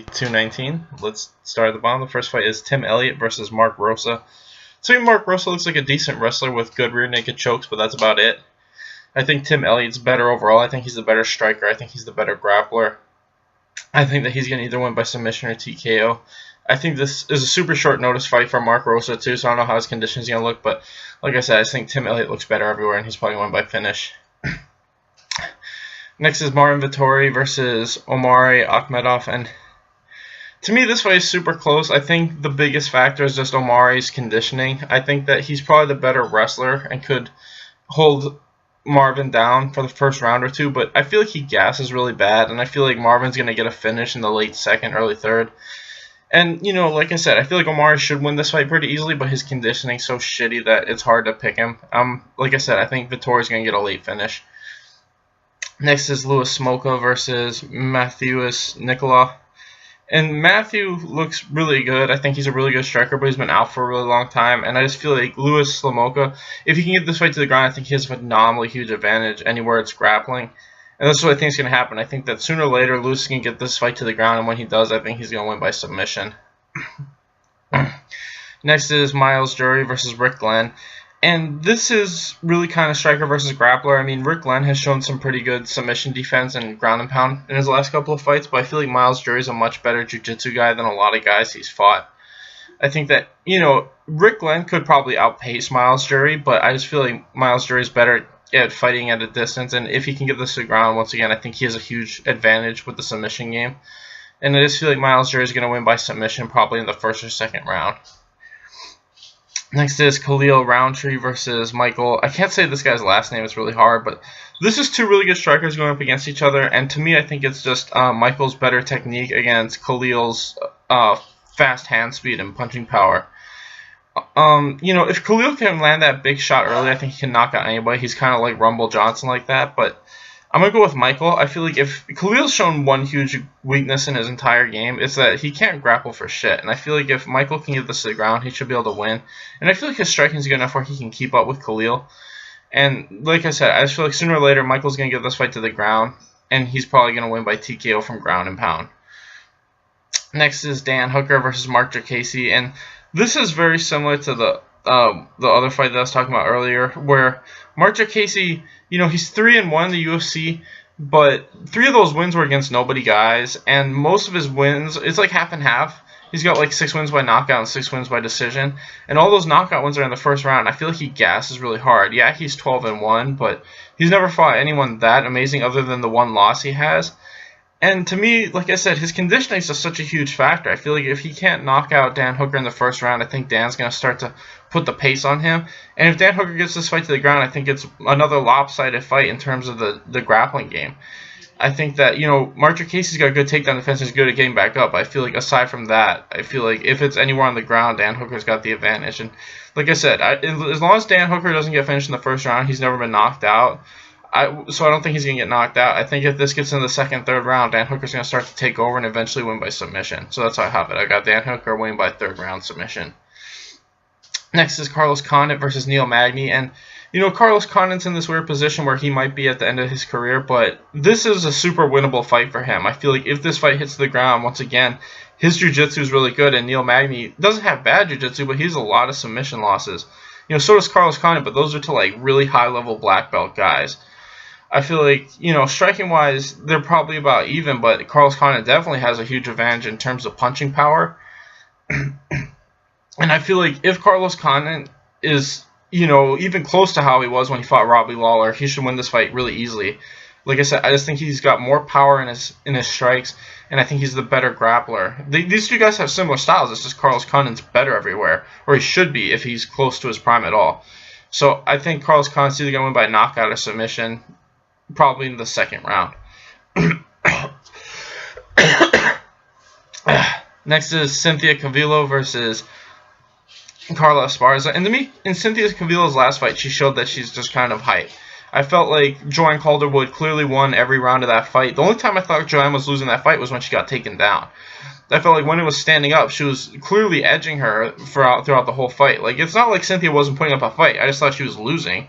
219. Let's start at the bottom. The first fight is Tim Elliott versus Mark Rosa. To me, Mark Rosa looks like a decent wrestler with good rear naked chokes, but that's about it. I think Tim Elliott's better overall. I think he's the better striker. I think he's the better grappler. I think that he's going to either win by submission or TKO. I think this is a super short notice fight for Mark Rosa too, so I don't know how his condition is going to look, but like I said, I just think Tim Elliott looks better everywhere, and he's probably going to win by finish. Next is Marvin Vettori versus Omari Akhmedov, and to me, this fight is super close. I think the biggest factor is just Omari's conditioning. I think that he's probably the better wrestler and could hold Marvin down for the first round or two, but I feel like he gasses really bad, and I feel like Marvin's going to get a finish in the late second, early third. And, you know, like I said, I feel like Omari should win this fight pretty easily, but his conditioning's so shitty that it's hard to pick him. Like I said, I think Vettori's going to get a late finish. Next is Louis Smolka versus Matthews Nicolau. And Matthew looks really good. I think he's a really good striker, but he's been out for a really long time. And I just feel like Louis Smolka, if he can get this fight to the ground, I think he has a phenomenally huge advantage anywhere it's grappling. And that's what I think is going to happen. I think that sooner or later, Louis can get this fight to the ground, and when he does, I think he's going to win by submission. Next is Myles Jury versus Rick Glenn. And this is really kind of striker versus grappler. I mean, Rick Glenn has shown some pretty good submission defense and ground and pound in his last couple of fights, but I feel like Myles Jury is a much better jiu-jitsu guy than a lot of guys he's fought. I think that, you know, Rick Glenn could probably outpace Myles Jury, but I just feel like Myles Jury is better at fighting at a distance, and if he can get this to the ground, once again, I think he has a huge advantage with the submission game. And I just feel like Myles Jury is going to win by submission probably in the first or second round. Next is Khalil Roundtree versus Michael. I can't say this guy's last name, it's really hard, but this is two really good strikers going up against each other, and to me I think it's just Michael's better technique against Khalil's fast hand speed and punching power. You know, if Khalil can land that big shot early, I think he can knock out anybody. He's kind of like Rumble Johnson like that, but I'm going to go with Michael. I feel like if Khalil's shown one huge weakness in his entire game, it's that he can't grapple for shit. And I feel like if Michael can get this to the ground, he should be able to win. And I feel like his striking is good enough where he can keep up with Khalil. And like I said, I just feel like sooner or later, Michael's going to get this fight to the ground, and he's probably going to win by TKO from ground and pound. Next is Dan Hooker versus Marc Diakiese, and this is very similar to the other fight that I was talking about earlier, where Marc Diakiese, you know, he's 3-1 in the UFC, but 3 of those wins were against nobody guys, and most of his wins, it's like half and half. He's got like 6 wins by knockout and 6 wins by decision, and all those knockout wins are in the first round. I feel like he gasses really hard. Yeah, he's 12-1, but he's never fought anyone that amazing other than the one loss he has. And to me, like I said, his conditioning is just such a huge factor. I feel like if he can't knock out Dan Hooker in the first round, I think Dan's going to start to put the pace on him. And if Dan Hooker gets this fight to the ground, I think it's another lopsided fight in terms of the grappling game. I think that, you know, Marc Diakiese's got good takedown defense and is good at getting back up. I feel like aside from that, I feel like if it's anywhere on the ground, Dan Hooker's got the advantage. And like I said, as long as Dan Hooker doesn't get finished in the first round, he's never been knocked out. So I don't think he's going to get knocked out. I think if this gets in the second, third round, Dan Hooker's going to start to take over and eventually win by submission. So that's how I have it. I got Dan Hooker winning by third round submission. Next is Carlos Condit versus Neil Magny. And, you know, Carlos Condit's in this weird position where he might be at the end of his career, but this is a super winnable fight for him. I feel like if this fight hits the ground, once again, his jiu-jitsu is really good, and Neil Magny doesn't have bad jiu-jitsu, but he has a lot of submission losses. You know, so does Carlos Condit, but those are to, like, really high-level black belt guys. I feel like, you know, striking-wise, they're probably about even, but Carlos Condit definitely has a huge advantage in terms of punching power. And I feel like if Carlos Condit is, you know, even close to how he was when he fought Robbie Lawler, he should win this fight really easily. Like I said, I just think he's got more power in his strikes, and I think he's the better grappler. These two guys have similar styles. It's just Carlos Condit's better everywhere, or he should be if he's close to his prime at all. So I think Carlos Condit's either going to win by knockout or submission, probably in the second round. Next is Cynthia Calvillo versus Carla Esparza. And to me, in Cynthia Calvillo's last fight, she showed that she's just kind of hype. I felt like Joanne Calderwood clearly won every round of that fight. The only time I thought Joanne was losing that fight was when she got taken down. I felt like when it was standing up, she was clearly edging her throughout the whole fight. Like, it's not like Cynthia wasn't putting up a fight. I just thought she was losing.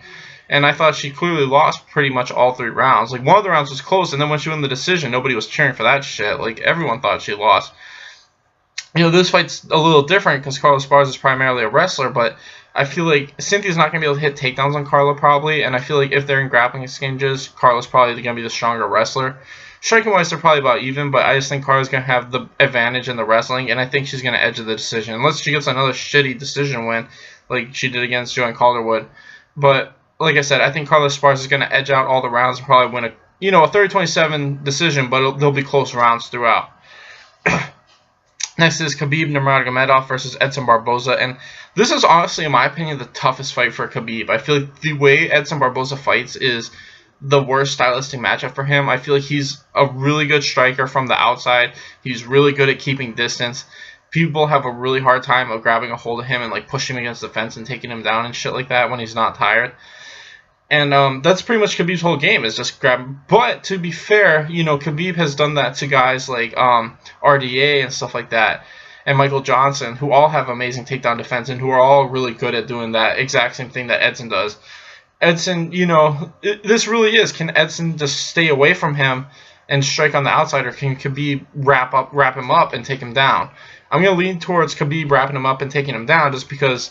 And I thought she clearly lost pretty much all 3 rounds. Like, one of the rounds was close, and then when she won the decision, nobody was cheering for that shit. Like, everyone thought she lost. You know, this fight's a little different because Carla Esparza is primarily a wrestler, but I feel like Cynthia's not going to be able to hit takedowns on Carla probably, and I feel like if they're in grappling exchanges, Carla's probably going to be the stronger wrestler. Striking-wise, they're probably about even, but I just think Carla's going to have the advantage in the wrestling, and I think she's going to edge the decision, unless she gets another shitty decision win like she did against Joanne Calderwood. But like I said, I think Carla Esparza is going to edge out all the rounds and probably win a 30-27 decision, but they'll be close rounds throughout. Next is Khabib Nurmagomedov versus Edson Barboza, and this is honestly, in my opinion, the toughest fight for Khabib. I feel like the way Edson Barboza fights is the worst stylistic matchup for him. I feel like he's a really good striker from the outside. He's really good at keeping distance. People have a really hard time of grabbing a hold of him and like pushing him against the fence and taking him down and shit like that when he's not tired. And that's pretty much Khabib's whole game, is just grab him. But to be fair, Khabib has done that to guys like RDA and stuff like that, and Michael Johnson, who all have amazing takedown defense and who are all really good at doing that exact same thing that Edson does. Edson, this really is, can Edson just stay away from him and strike on the outside, or can Khabib wrap him up and take him down? I'm going to lean towards Khabib wrapping him up and taking him down, just because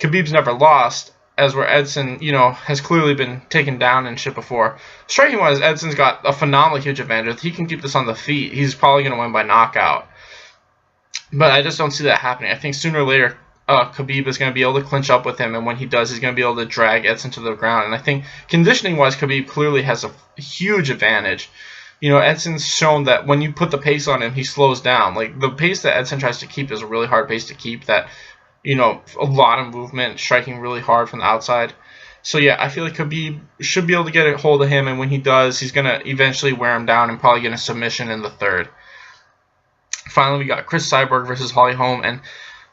Khabib's never lost, as where Edson, has clearly been taken down and shit before. Striking-wise, Edson's got a phenomenally huge advantage. If he can keep this on the feet, he's probably going to win by knockout. But I just don't see that happening. I think sooner or later, Khabib is going to be able to clinch up with him, and when he does, he's going to be able to drag Edson to the ground. And I think conditioning-wise, Khabib clearly has a huge advantage. Edson's shown that when you put the pace on him, he slows down. Like, the pace that Edson tries to keep is a really hard pace to keep, that a lot of movement, striking really hard from the outside. So yeah, I feel like Khabib should be able to get a hold of him, and when he does, he's going to eventually wear him down and probably get a submission in the third. Finally, we got Cris Cyborg versus Holly Holm, and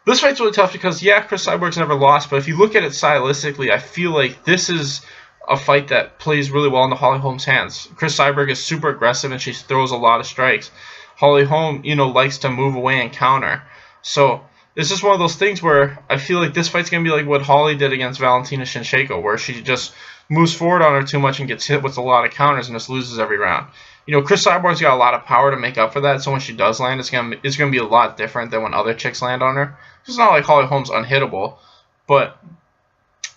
this fight's really tough because, yeah, Cris Cyborg's never lost, but if you look at it stylistically, I feel like this is a fight that plays really well into Holly Holm's hands. Cris Cyborg is super aggressive, and she throws a lot of strikes. Holly Holm, likes to move away and counter. So it's just one of those things where I feel like this fight's going to be like what Holly did against Valentina Shevchenko, where she just moves forward on her too much and gets hit with a lot of counters and just loses every round. Cris Cyborg's got a lot of power to make up for that, so when she does land, it's going to be a lot different than when other chicks land on her. It's not like Holly Holm's unhittable, but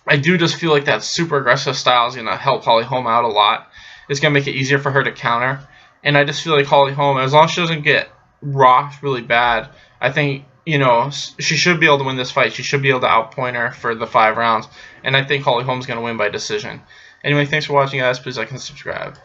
I do just feel like that super aggressive style is going to help Holly Holm out a lot. It's going to make it easier for her to counter, and I just feel like Holly Holm, as long as she doesn't get rocked really bad, I think she should be able to win this fight. She should be able to outpoint her for the 5 rounds. And I think Holly Holm's going to win by decision. Anyway, thanks for watching, guys. Please like and subscribe.